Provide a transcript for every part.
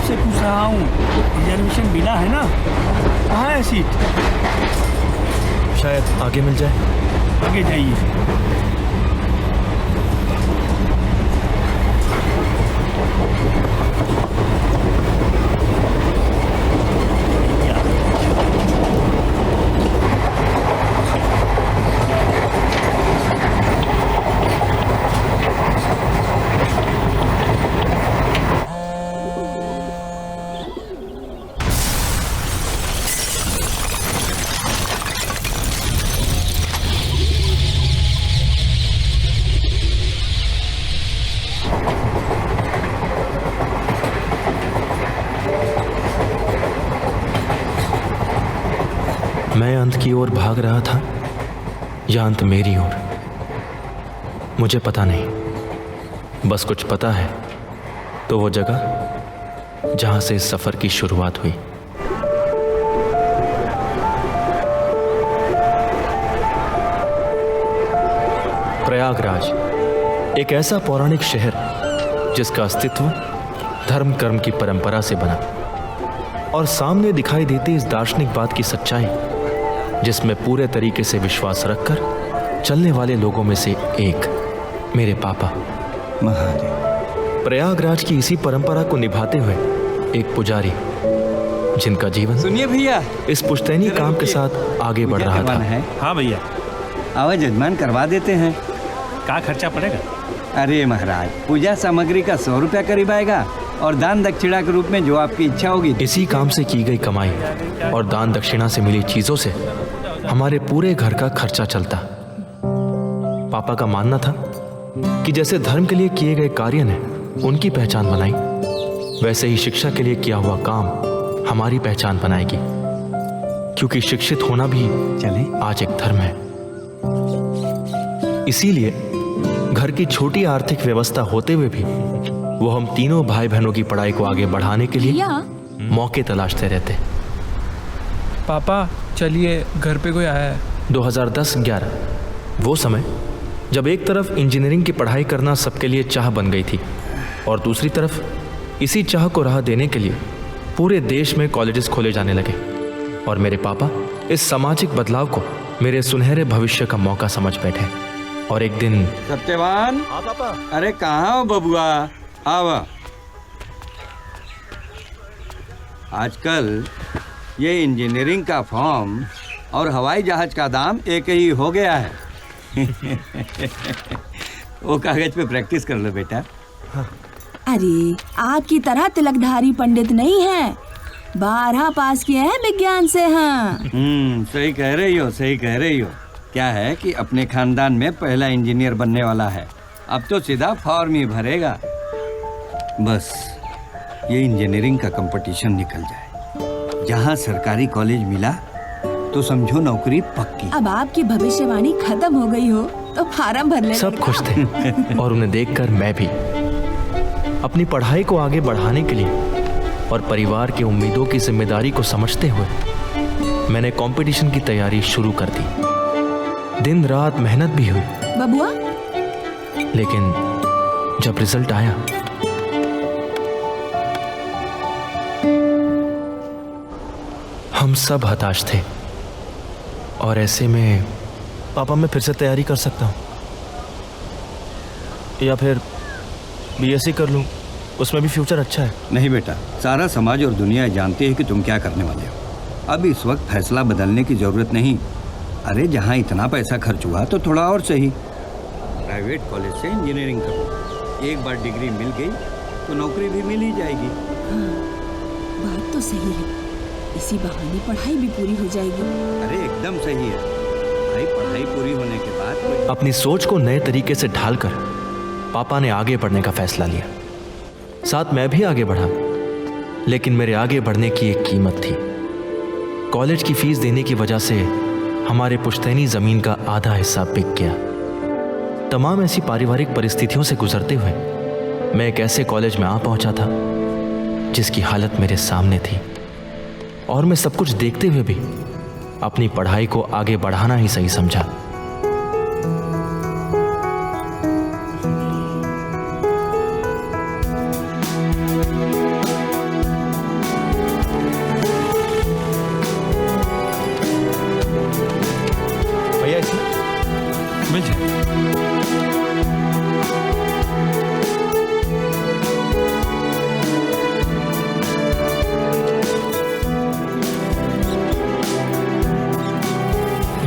से पूछ रहा हूँ, रिजर्वेशन मिला है ना? कहाँ है सीट? शायद आगे मिल जाए। आगे जाइए। मैं अंत की ओर भाग रहा था या अंत मेरी ओर, मुझे पता नहीं। बस कुछ पता है तो वो जगह जहां से इस सफर की शुरुआत हुई। प्रयागराज एक ऐसा पौराणिक शहर जिसका अस्तित्व धर्म कर्म की परंपरा से बना, और सामने दिखाई देती इस दार्शनिक बात की सच्चाई जिसमें पूरे तरीके से विश्वास रखकर चलने वाले लोगों में से एक मेरे पापा महादेव। प्रयागराज की इसी परंपरा को निभाते हुए एक पुजारी जिनका जीवन सुनिए भैया, इस पुश्तैनी काम के साथ आगे बढ़ रहा था। है। हाँ भैया। आवा जजमान करवा देते हैं। क्या खर्चा पड़ेगा? अरे महाराज, पूजा सामग्री का 100 रुपया करीब आएगा और दान दक्षिणा के रूप में जो आपकी इच्छा होगी। इसी काम से की गई कमाई और दान दक्षिणा से मिली चीजों से हमारे पूरे घर का खर्चा चलता। पापा का मानना था कि जैसे धर्म के लिए किए गए कार्य ने उनकी पहचान बनाई, वैसे ही शिक्षा के लिए किया हुआ काम हमारी पहचान बनाएगी, क्योंकि शिक्षित होना भी चले आज एक धर्म है। इसीलिए घर की छोटी आर्थिक व्यवस्था होते हुए भी वो हम तीनों भाई बहनों की पढ़ाई को आगे बढ़ाने के लिए मौके तलाशते रहते। पापा चलिए, घर पे कोई आया है। 2010-11 वो समय जब एक तरफ इंजीनियरिंग की पढ़ाई करना सबके लिए चाह बन गई थी और दूसरी तरफ इसी चाह को राह देने के लिए पूरे देश में कॉलेजेस खोले जाने लगे, और मेरे पापा इस सामाजिक बदलाव को मेरे सुनहरे भविष्य का मौका समझ बैठे। और एक दिन सत्यवान, अरे कहाँ हो बबुआ, आवा। आजकल ये इंजीनियरिंग का फॉर्म और हवाई जहाज का दाम एक ही हो गया है। वो कागज पे प्रैक्टिस कर लो बेटा। अरे आपकी तरह तिलकधारी पंडित नहीं है, 12 पास किए हैं विज्ञान से। हाँ सही कह रही हो, सही कह रही हो। क्या है कि अपने खानदान में पहला इंजीनियर बनने वाला है, अब तो सीधा फॉर्म ही भरेगा। बस ये इंजीनियरिंग का कंपटीशन निकल जाए, जहाँ सरकारी कॉलेज मिला तो समझो नौकरी पक्की। अब आपकी भविष्यवाणी खत्म हो गई हो तो फार्म भर ले। सब खुश थे और उन्हें देखकर मैं भी अपनी पढ़ाई को आगे बढ़ाने के लिए और परिवार की उम्मीदों की जिम्मेदारी को समझते हुए मैंने कंपटीशन की तैयारी शुरू कर दी। दिन रात मेहनत भी हुई बबुआ, लेकिन जब रिजल्ट आया हम सब हताश थे। और ऐसे में पापा, मैं फिर से तैयारी कर सकता हूँ या फिर बीएससी कर लूँ, उसमें भी फ्यूचर अच्छा है। नहीं बेटा, सारा समाज और दुनिया जानती है कि तुम क्या करने वाले हो। अब इस वक्त फैसला बदलने की जरूरत नहीं। अरे जहाँ इतना पैसा खर्च हुआ तो थोड़ा और सही प्राइवेट कॉलेज से इंजीनियरिंग करो। एक बार डिग्री मिल गई तो नौकरी भी मिल ही जाएगी। हाँ, बात तो सही है, इसी बहाने पढ़ाई भी पूरी हो जाएगी। अरे एकदम सही है भाई, पढ़ाई पूरी होने के बाद अपनी सोच को नए तरीके से ढालकर पापा ने आगे बढ़ने का फैसला लिया। साथ मैं भी आगे बढ़ा, लेकिन मेरे आगे बढ़ने की एक कीमत थी। कॉलेज की फीस देने की वजह से हमारे पुश्तैनी जमीन का आधा हिस्सा बिक गया। तमाम ऐसी पारिवारिक परिस्थितियों से गुजरते हुए मैं एक ऐसे कॉलेज में आ पहुंचा था जिसकी हालत मेरे सामने थी, और मैं सब कुछ देखते हुए भी अपनी पढ़ाई को आगे बढ़ाना ही सही समझा।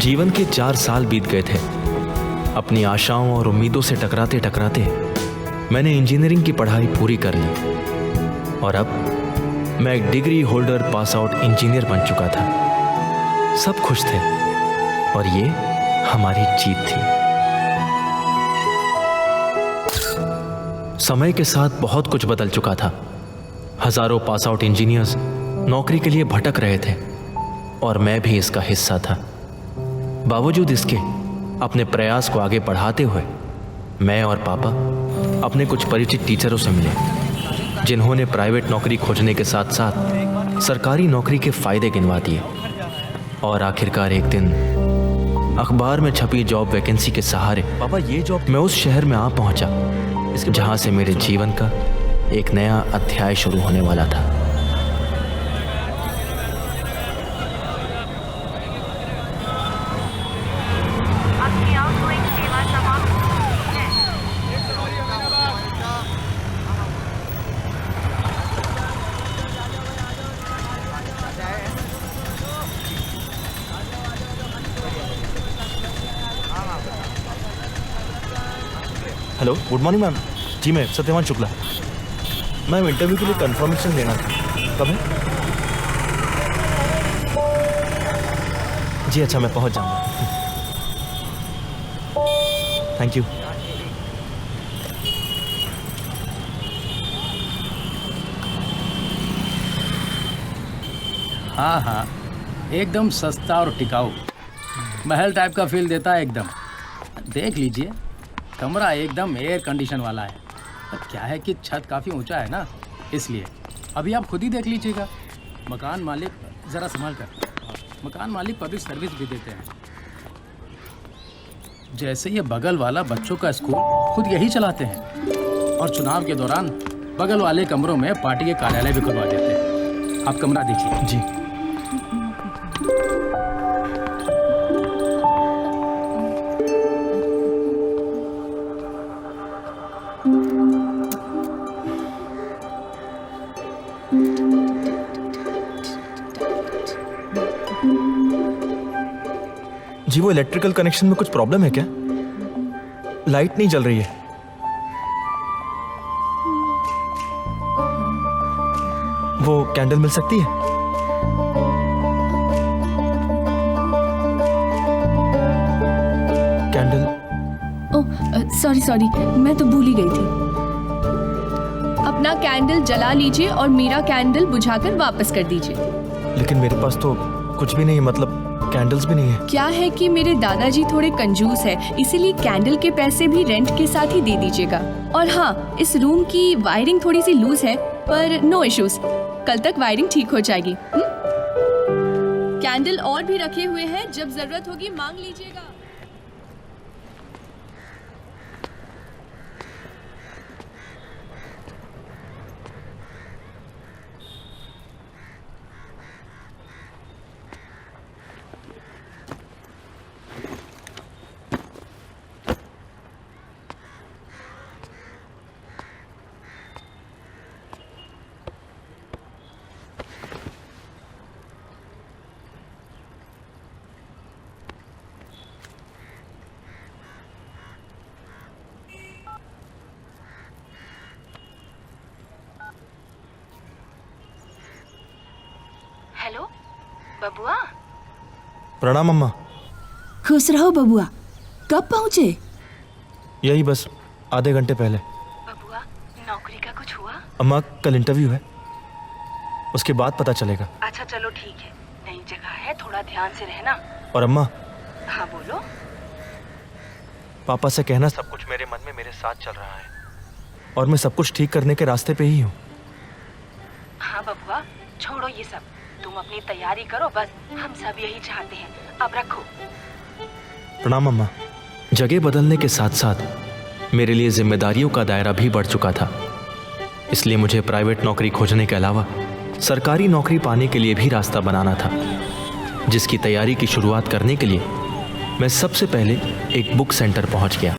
जीवन के 4 साल बीत गए थे। अपनी आशाओं और उम्मीदों से टकराते टकराते मैंने इंजीनियरिंग की पढ़ाई पूरी कर ली और अब मैं एक degree holder pass out engineer बन चुका था। सब खुश थे और ये हमारी जीत थी। समय के साथ बहुत कुछ बदल चुका था। हजारों पास आउट इंजीनियर्स नौकरी के लिए भटक रहे थे और मैं भी इसका हिस्सा था। बावजूद इसके अपने प्रयास को आगे बढ़ाते हुए मैं और पापा अपने कुछ परिचित टीचरों से मिले, जिन्होंने प्राइवेट नौकरी खोजने के साथ साथ सरकारी नौकरी के फायदे गिनवा दिए। और आखिरकार एक दिन अखबार में छपी जॉब वैकेंसी के सहारे पापा ये जॉब मैं उस शहर में आ पहुंचा जहां से मेरे जीवन का एक नया अध्याय शुरू होने वाला था। Hello, good morning ma'am. जी मैं सत्यवान शुक्ला। मैम इंटरव्यू के लिए कंफर्मेशन लेना था। कब है? जी अच्छा, मैं पहुंच जाऊंगा। Thank you. हाँ हाँ, एकदम सस्ता और टिकाऊ, महल टाइप का फील देता है एकदम। देख लीजिए, कमरा एकदम एयर कंडीशन वाला है। अब क्या है कि छत काफ़ी ऊंचा है ना, इसलिए अभी आप खुद ही देख लीजिएगा। मकान मालिक ज़रा संभाल कर, मकान मालिक पब्लिक सर्विस भी देते हैं। जैसे ये बगल वाला बच्चों का स्कूल खुद यही चलाते हैं और चुनाव के दौरान बगल वाले कमरों में पार्टी के कार्यालय भी खुलवा देते हैं। आप कमरा देखिए। जी जी, वो इलेक्ट्रिकल कनेक्शन में कुछ प्रॉब्लम है क्या? लाइट नहीं जल रही है। वो कैंडल मिल सकती है? कैंडल? ओह सॉरी, मैं तो भूल ही गई थी। अपना कैंडल जला लीजिए और मेरा कैंडल बुझाकर वापस कर दीजिए। लेकिन मेरे पास तो कुछ भी नहीं है, मतलब कैंडल्स भी नहीं है। क्या है कि मेरे दादाजी थोड़े कंजूस है, इसीलिए कैंडल के पैसे भी रेंट के साथ ही दे दीजिएगा। और हाँ, इस रूम की वायरिंग थोड़ी सी लूज है, पर नो इश्यूज, कल तक वायरिंग ठीक हो जाएगी। कैंडल और भी रखे हुए हैं, जब जरूरत होगी मांग लीजिएगा। हेलो बबुआ। प्रणाम अम्मा। खुश रहो बबुआ। कब पहुँचे? यही बस आधे घंटे पहले। बबुआ, नौकरी का कुछ हुआ? अम्मा कल इंटरव्यू है, उसके बाद पता चलेगा। अच्छा चलो ठीक है, नई जगह है, थोड़ा ध्यान से रहना। और अम्मा, हाँ बोलो। पापा से कहना सब कुछ मेरे मन में मेरे साथ चल रहा है और मैं सब कुछ ठीक करने के रास्ते पे ही हूँ। हाँ बबुआ, छोड़ो ये सब, तुम अपनी तैयारी करो, बस हम सब यही चाहते हैं। अब रखो। प्रणाम अम्मा। जगह बदलने के साथ साथ मेरे लिए जिम्मेदारियों का दायरा भी बढ़ चुका था, इसलिए मुझे प्राइवेट नौकरी खोजने के अलावा सरकारी नौकरी पाने के लिए भी रास्ता बनाना था, जिसकी तैयारी की शुरुआत करने के लिए मैं सबसे पहले एक बुक सेंटर पहुंच गया।